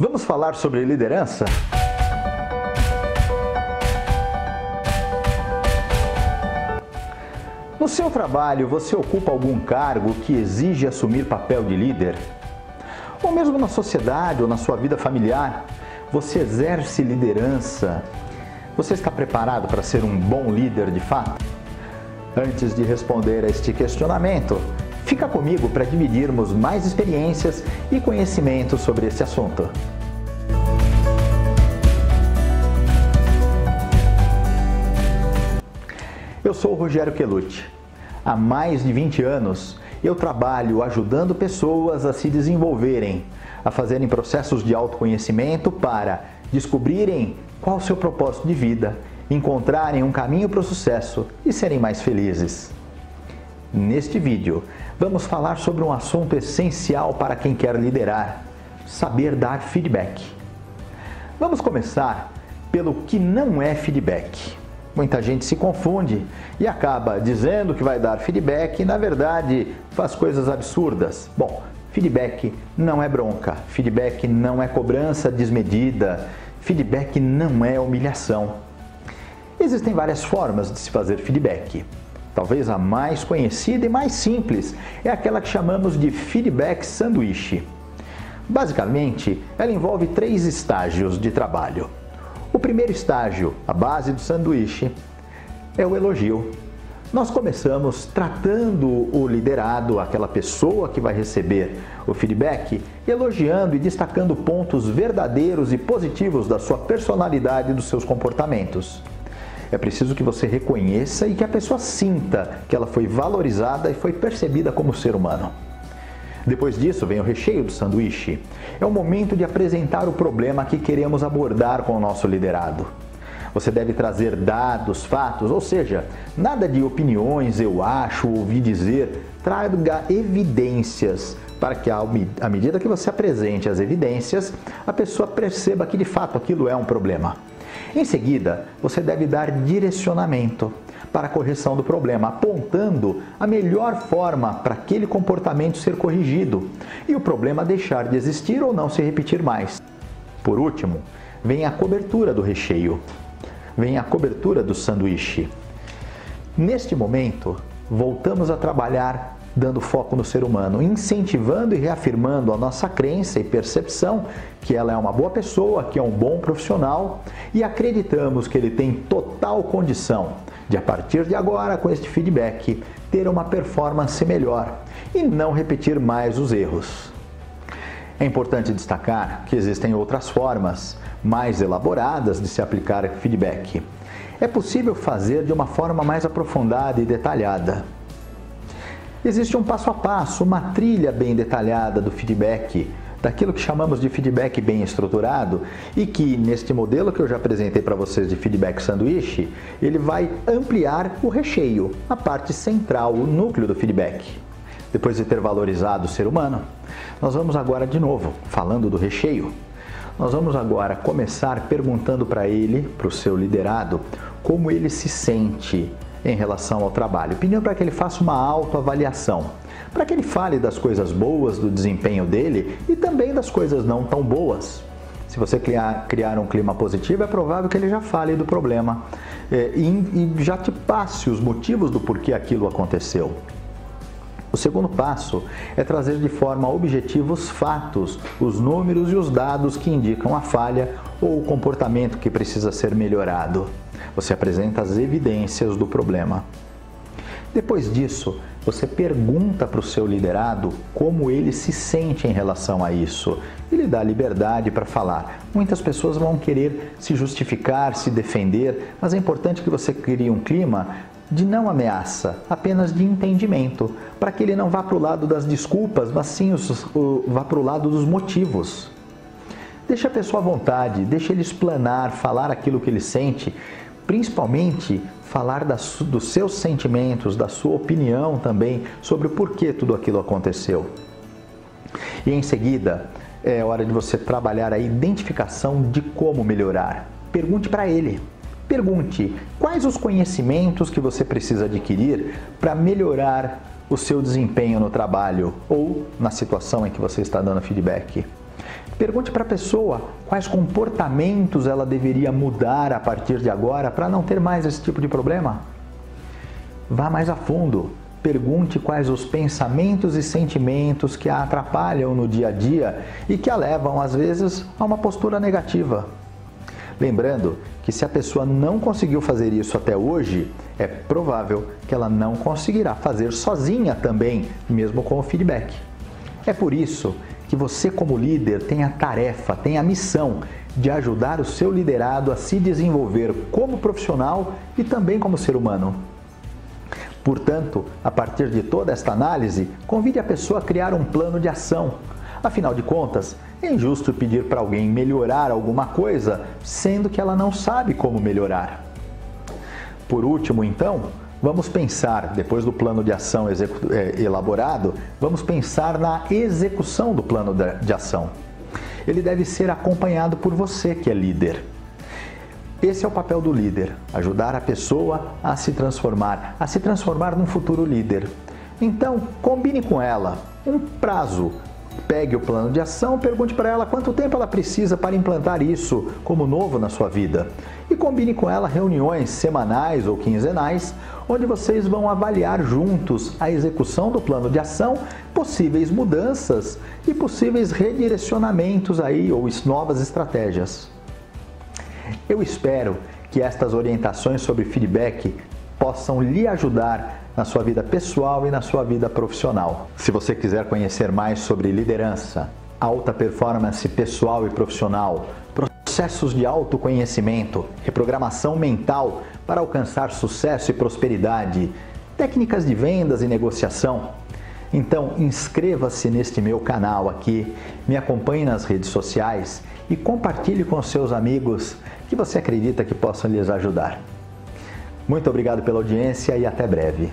Vamos falar sobre liderança? No seu trabalho, você ocupa algum cargo que exige assumir papel de líder? Ou mesmo na sociedade ou na sua vida familiar, você exerce liderança? Você está preparado para ser um bom líder de fato? Antes de responder a este questionamento, fica comigo para dividirmos mais experiências e conhecimentos sobre esse assunto. Eu sou o Rogério Quelucci. Há mais de 20 anos, eu trabalho ajudando pessoas a se desenvolverem, a fazerem processos de autoconhecimento para descobrirem qual o seu propósito de vida, encontrarem um caminho para o sucesso e serem mais felizes. Neste vídeo, vamos falar sobre um assunto essencial para quem quer liderar: saber dar feedback. Vamos começar pelo que não é feedback. Muita gente se confunde e acaba dizendo que vai dar feedback e, na verdade, faz coisas absurdas. Bom, feedback não é bronca, feedback não é cobrança desmedida, feedback não é humilhação. Existem várias formas de se fazer feedback. Talvez a mais conhecida e mais simples é aquela que chamamos de feedback sanduíche. Basicamente, ela envolve 3 estágios de trabalho. O primeiro estágio, a base do sanduíche, é o elogio. Nós começamos tratando o liderado, aquela pessoa que vai receber o feedback, elogiando e destacando pontos verdadeiros e positivos da sua personalidade e dos seus comportamentos. É preciso que você reconheça e que a pessoa sinta que ela foi valorizada e foi percebida como ser humano. Depois disso vem o recheio do sanduíche. É o momento de apresentar o problema que queremos abordar com o nosso liderado. Você deve trazer dados, fatos, ou seja, nada de opiniões, eu acho, ouvi dizer. Traga evidências para que, à medida que você apresente as evidências, a pessoa perceba que de fato aquilo é um problema. Em seguida, você deve dar direcionamento para a correção do problema, apontando a melhor forma para aquele comportamento ser corrigido e o problema deixar de existir ou não se repetir mais. Por último, vem a cobertura do recheio, vem a cobertura do sanduíche. Neste momento, voltamos a trabalhar dando foco no ser humano, incentivando e reafirmando a nossa crença e percepção que ela é uma boa pessoa, que é um bom profissional e acreditamos que ele tem total condição de, a partir de agora, com este feedback, ter uma performance melhor e não repetir mais os erros. É importante destacar que existem outras formas mais elaboradas de se aplicar feedback. É possível fazer de uma forma mais aprofundada e detalhada. Existe um passo a passo, uma trilha bem detalhada do feedback, daquilo que chamamos de feedback bem estruturado e que, neste modelo que eu já apresentei para vocês de feedback sanduíche, ele vai ampliar o recheio, a parte central, o núcleo do feedback. Depois de ter valorizado o ser humano, nós vamos agora de novo, falando do recheio, nós vamos agora começar perguntando para ele, para o seu liderado, como ele se sente em relação ao trabalho, pedindo para que ele faça uma autoavaliação, para que ele fale das coisas boas do desempenho dele e também das coisas não tão boas. Se você criar um clima positivo, é provável que ele já fale do problema e já te passe os motivos do porquê aquilo aconteceu. O segundo passo é trazer de forma objetiva os fatos, os números e os dados que indicam a falha ou o comportamento que precisa ser melhorado. Você apresenta as evidências do problema. Depois disso, você pergunta para o seu liderado como ele se sente em relação a isso e lhe dá liberdade para falar. Muitas pessoas vão querer se justificar, se defender, mas é importante que você crie um clima de não ameaça, apenas de entendimento, para que ele não vá para o lado das desculpas, mas sim vá para o lado dos motivos. Deixa a pessoa à vontade, deixa ele explanar, falar aquilo que ele sente, principalmente falar dos seus sentimentos, da sua opinião também sobre o porquê tudo aquilo aconteceu. E em seguida, é hora de você trabalhar a identificação de como melhorar. Pergunte para ele. Pergunte quais os conhecimentos que você precisa adquirir para melhorar o seu desempenho no trabalho ou na situação em que você está dando feedback. Pergunte para a pessoa quais comportamentos ela deveria mudar a partir de agora para não ter mais esse tipo de problema. Vá mais a fundo. Pergunte quais os pensamentos e sentimentos que a atrapalham no dia a dia e que a levam, às vezes, a uma postura negativa. Lembrando que se a pessoa não conseguiu fazer isso até hoje, é provável que ela não conseguirá fazer sozinha também, mesmo com o feedback. É por isso que você, como líder, tem a tarefa, tem a missão de ajudar o seu liderado a se desenvolver como profissional e também como ser humano. Portanto, a partir de toda esta análise, convide a pessoa a criar um plano de ação. Afinal de contas, é injusto pedir para alguém melhorar alguma coisa, sendo que ela não sabe como melhorar. Por último, então, vamos pensar, depois do plano de ação elaborado, vamos pensar na execução do plano de ação. Ele deve ser acompanhado por você, que é líder. Esse é o papel do líder, ajudar a pessoa a se transformar num futuro líder. Então, combine com ela um prazo. Pegue o plano de ação, pergunte para ela quanto tempo ela precisa para implantar isso como novo na sua vida. E combine com ela reuniões semanais ou quinzenais, onde vocês vão avaliar juntos a execução do plano de ação, possíveis mudanças e possíveis redirecionamentos aí ou novas estratégias. Eu espero que estas orientações sobre feedback possam lhe ajudar na sua vida pessoal e na sua vida profissional. Se você quiser conhecer mais sobre liderança, alta performance pessoal e profissional, processos de autoconhecimento, reprogramação mental para alcançar sucesso e prosperidade, técnicas de vendas e negociação, então inscreva-se neste meu canal aqui, me acompanhe nas redes sociais e compartilhe com seus amigos que você acredita que possam lhes ajudar. Muito obrigado pela audiência e até breve.